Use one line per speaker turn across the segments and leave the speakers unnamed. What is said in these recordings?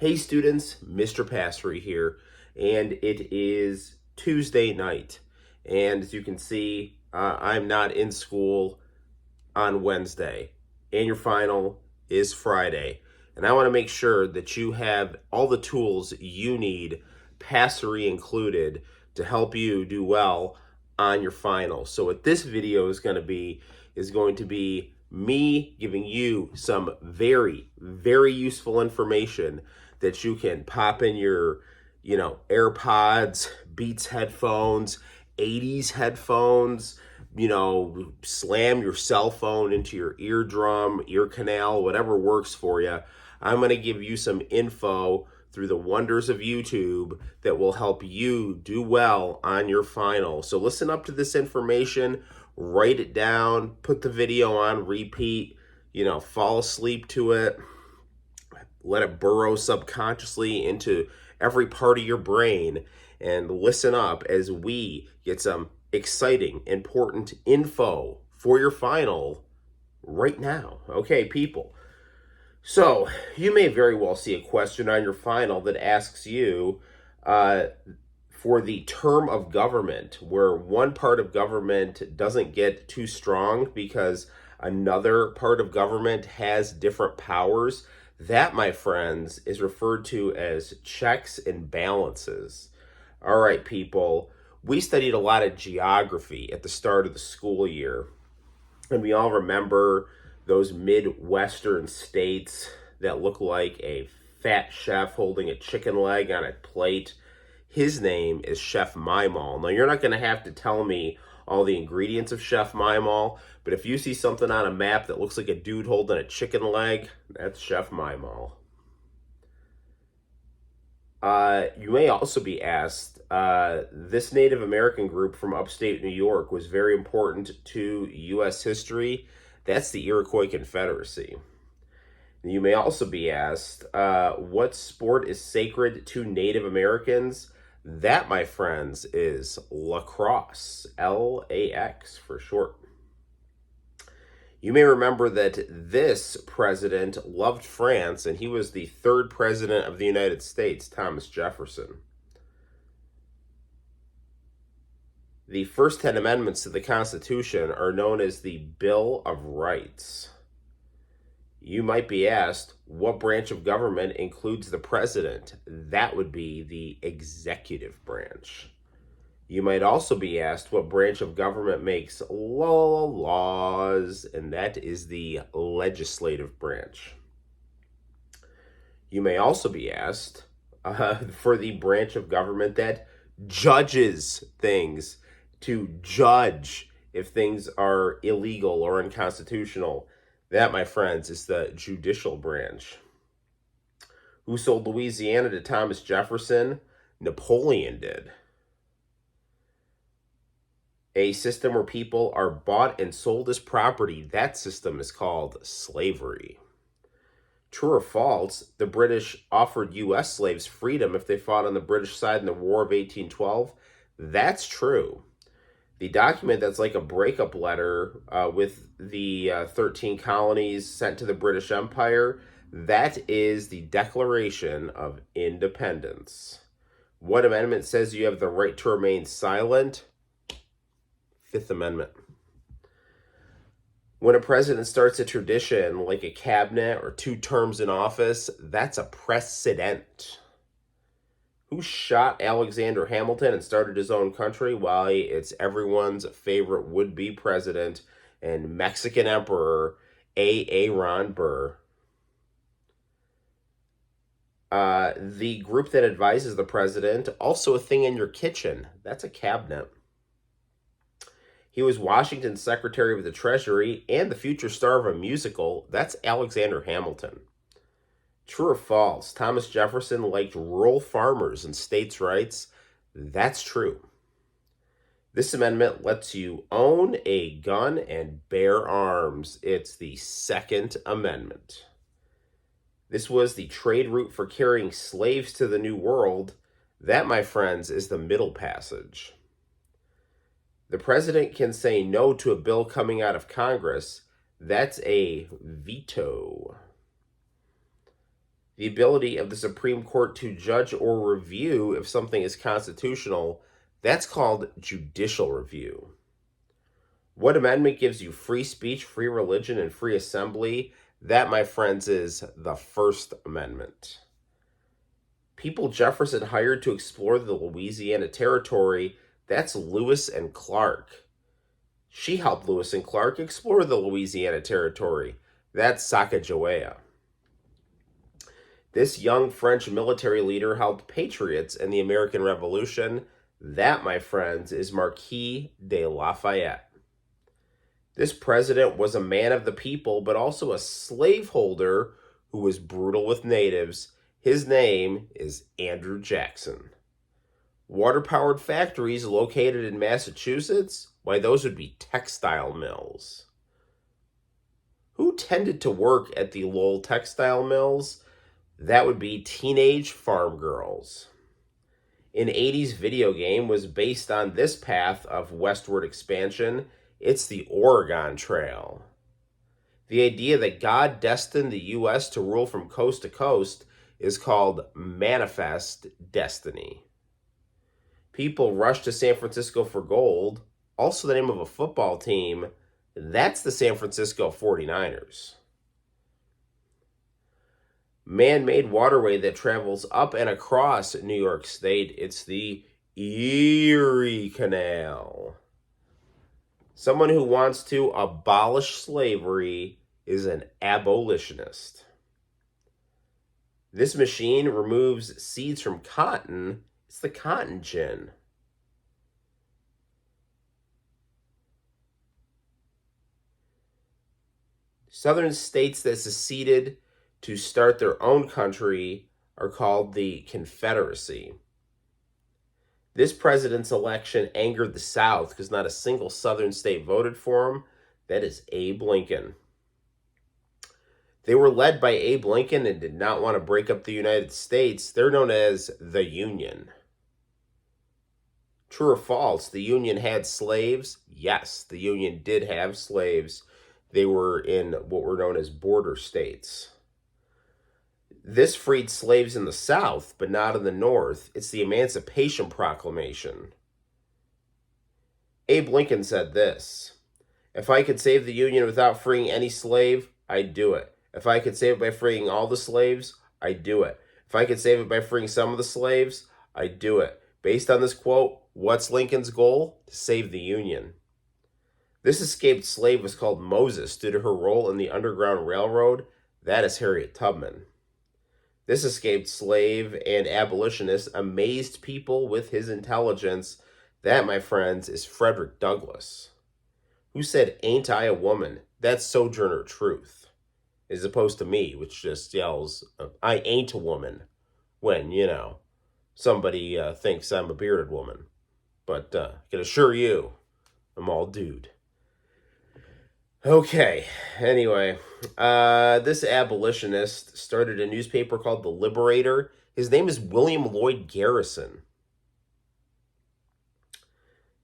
Hey students, Mr. Passeri here, and it is Tuesday night. And as you can see, I'm not in school on Wednesday, and your final is Friday. And I want to make sure that you have all the tools you need, Passeri included, to help you do well on your final. So what this video is going to be me giving you some very, very useful information that you can pop in your, AirPods, Beats headphones, 80s headphones, slam your cell phone into your eardrum, ear canal, whatever works for you. I'm going to give you some info through the wonders of YouTube that will help you do well on your final. So listen up to this information, write it down, put the video on repeat, fall asleep to it, let it burrow subconsciously into every part of your brain, and listen up as we get some exciting, important info for your final right now. Okay, people. So you may very well see a question on your final that asks you for the term of government, where one part of government doesn't get too strong because another part of government has different powers. That, my friends, is referred to as checks and balances. All right, people, we studied a lot of geography at the start of the school year, and we all remember those Midwestern states that look like a fat chef holding a chicken leg on a plate. His name is Chef Maimal. Now, you're not going to have to tell me all the ingredients of Chef Maimal, but if you see something on a map that looks like a dude holding a chicken leg, that's Chef Maimal. You may also be asked, this Native American group from upstate New York was very important to U.S. history. That's the Iroquois Confederacy. You may also be asked, what sport is sacred to Native Americans? That, my friends, is lacrosse, L-A-X for short. You may remember that this president loved France, and he was the third president of the United States, Thomas Jefferson. The first 10 amendments to the Constitution are known as the Bill of Rights. You might be asked, what branch of government includes the president? That would be the executive branch. You might also be asked what branch of government makes laws, and that is the legislative branch. You may also be asked for the branch of government that judges things, to judge if things are illegal or unconstitutional. That, my friends, is the judicial branch. Who sold Louisiana to Thomas Jefferson? Napoleon did. A system where people are bought and sold as property, that system is called slavery. True or false, the British offered U.S. slaves freedom if they fought on the British side in the War of 1812? That's true. The document that's like a breakup letter with the 13 colonies sent to the British Empire, that is the Declaration of Independence. What amendment says you have the right to remain silent? Fifth Amendment. When a president starts a tradition like a cabinet or 2 terms in office, that's a precedent. Who shot Alexander Hamilton and started his own country? Why, it's everyone's favorite would-be president and Mexican Emperor, Aaron Burr. The group that advises the president, also a thing in your kitchen. That's a cabinet. He was Washington's Secretary of the Treasury and the future star of a musical. That's Alexander Hamilton. True or false? Thomas Jefferson liked rural farmers and states' rights. That's true. This amendment lets you own a gun and bear arms. It's the Second Amendment. This was the trade route for carrying slaves to the New World. That, my friends, is the Middle Passage. The president can say no to a bill coming out of Congress. That's a veto. The ability of the Supreme Court to judge or review if something is constitutional, that's called judicial review. What amendment gives you free speech, free religion, and free assembly? That, my friends, is the First Amendment. People Jefferson hired to explore the Louisiana Territory, that's Lewis and Clark. She helped Lewis and Clark explore the Louisiana Territory. That's Sacagawea. This young French military leader helped patriots in the American Revolution. That, my friends, is Marquis de Lafayette. This president was a man of the people, but also a slaveholder who was brutal with natives. His name is Andrew Jackson. Water-powered factories located in Massachusetts? Why, those would be textile mills. Who tended to work at the Lowell textile mills? That would be teenage farm girls. An 80s video game was based on this path of westward expansion. It's the Oregon Trail. The idea that God destined the U.S. to rule from coast to coast is called manifest destiny. People rush to San Francisco for gold, also the name of a football team. That's the San Francisco 49ers. Man-made waterway that travels up and across New York State. It's the Erie Canal. Someone who wants to abolish slavery is an abolitionist. This machine removes seeds from cotton. It's the cotton gin. Southern states that seceded to start their own country are called the Confederacy. This president's election angered the South because not a single Southern state voted for him. That is Abe Lincoln. They were led by Abe Lincoln and did not want to break up the United States. They're known as the Union. True or false, the Union had slaves? Yes, the Union did have slaves. They were in what were known as border states. This freed slaves in the South, but not in the North. It's the Emancipation Proclamation. Abe Lincoln said this: "If I could save the Union without freeing any slave, I'd do it. If I could save it by freeing all the slaves, I'd do it. If I could save it by freeing some of the slaves, I'd do it." Based on this quote, what's Lincoln's goal? To save the Union. This escaped slave was called Moses due to her role in the Underground Railroad. That is Harriet Tubman. This escaped slave and abolitionist amazed people with his intelligence. That, my friends, is Frederick Douglass, who said, "Ain't I a woman?" That's Sojourner Truth, as opposed to me, which just yells, "I ain't a woman," when, somebody thinks I'm a bearded woman. But I can assure you, I'm all dude. Okay, anyway, this abolitionist started a newspaper called The Liberator. His name is William Lloyd Garrison.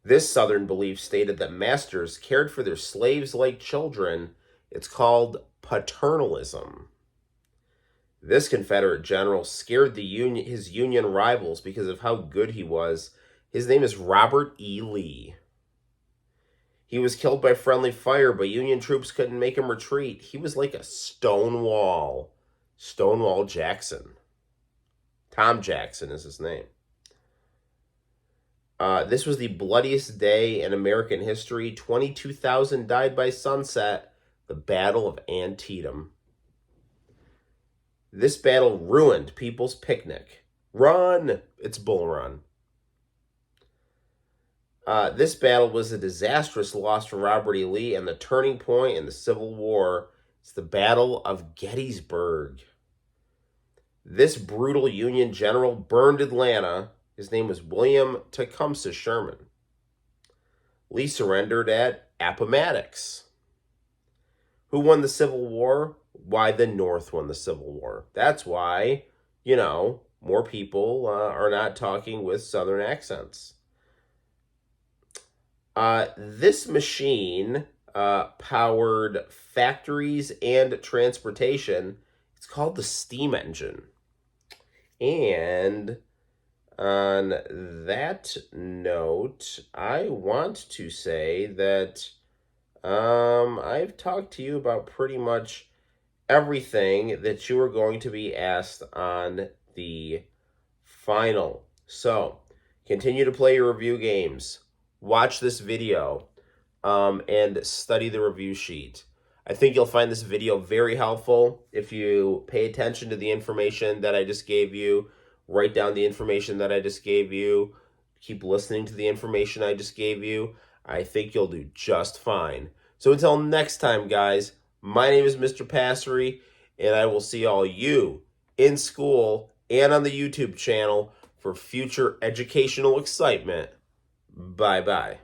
This Southern belief stated that masters cared for their slaves like children. It's called paternalism. This Confederate general scared his Union rivals because of how good he was. His name is Robert E. Lee. He was killed by friendly fire, but Union troops couldn't make him retreat. He was like a Stonewall. Stonewall Jackson. Tom Jackson is his name. This was the bloodiest day in American history. 22,000 died by sunset. The Battle of Antietam. This battle ruined people's picnic. Run! It's Bull Run. This battle was a disastrous loss for Robert E. Lee and the turning point in the Civil War. It's the Battle of Gettysburg. This brutal Union general burned Atlanta. His name was William Tecumseh Sherman. Lee surrendered at Appomattox. Who won the Civil War? Why, the North won the Civil War. That's why, more people are not talking with Southern accents. This machine powered factories and transportation. It's called the steam engine. And on that note, I want to say that I've talked to you about pretty much everything that you are going to be asked on the final. So, continue to play your review games, watch this video, and study the review sheet. I think you'll find this video very helpful if you pay attention to the information that I just gave you, write down the information that I just gave you, keep listening to the information I just gave you. I think you'll do just fine. So until next time, guys, my name is Mr. Passeri, and I will see all you in school and on the YouTube channel for future educational excitement. Bye-bye.